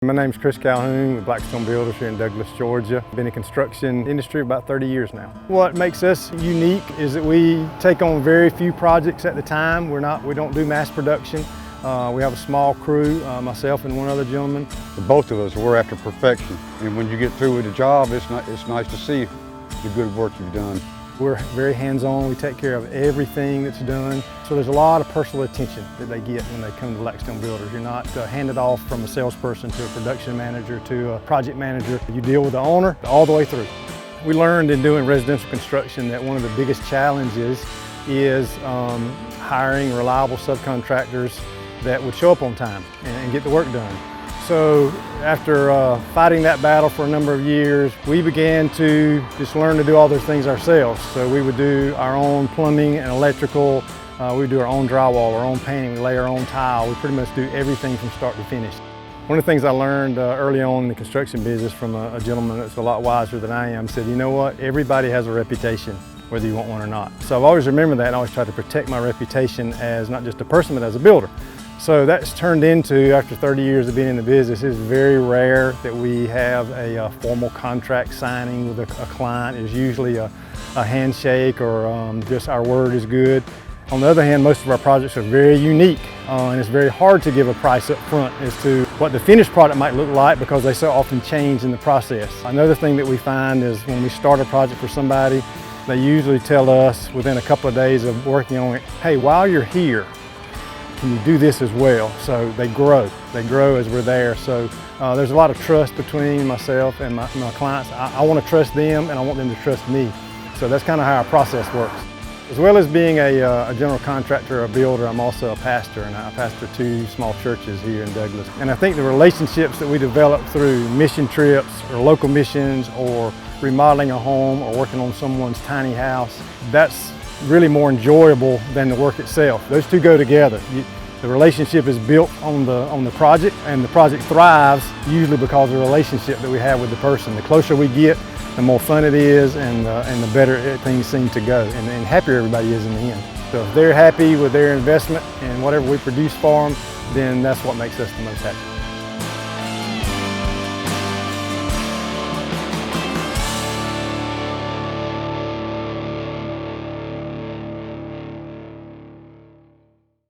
My name's Chris Calhoun with Blackstone Builders here in Douglas, Georgia. Been in construction industry about 30 years now. What makes us unique is that we take on very few projects at the time. We don't do mass production. We have a small crew, myself and one other gentleman. Both of us, we're after perfection. And when you get through with the job, it's nice to see the good work you've done. We're very hands-on. We take care of everything that's done. So there's a lot of personal attention that they get when they come to Blackstone Builders. You're not handed off from a salesperson to a production manager to a project manager. You deal with the owner all the way through. We learned in doing residential construction that one of the biggest challenges is hiring reliable subcontractors that would show up on time and get the work done. So after fighting that battle for a number of years, we began to just learn to do all those things ourselves. So we would do our own plumbing and electrical, we would do our own drywall, our own painting, we lay our own tile. We pretty much do everything from start to finish. One of the things I learned early on in the construction business from a gentleman that's a lot wiser than I am said, you know what, everybody has a reputation, whether you want one or not. So I've always remembered that and I always try to protect my reputation as not just a person, but as a builder. So that's turned into, after 30 years of being in the business, it's very rare that we have a formal contract signing with a client. It's usually a handshake or just our word is good. On the other hand, most of our projects are very unique and it's very hard to give a price up front as to what the finished product might look like because they so often change in the process. Another thing that we find is when we start a project for somebody, they usually tell us within a couple of days of working on it, hey, while you're here, can you do this as well? So they grow as we're there. So there's a lot of trust between myself and my clients. I want to trust them and I want them to trust me. So that's kind of how our process works. As well as being a general contractor or a builder, I'm also a pastor, and I pastor 2 small churches here in Douglas. And I think the relationships that we develop through mission trips or local missions or remodeling a home or working on someone's tiny house, that's really more enjoyable than the work itself. Those two go together. The relationship is built on the project, and the project thrives usually because of the relationship that we have with the person. The closer we get, the more fun it is and the better things seem to go and happier everybody is in the end. So if they're happy with their investment and whatever we produce for them, then that's what makes us the most happy.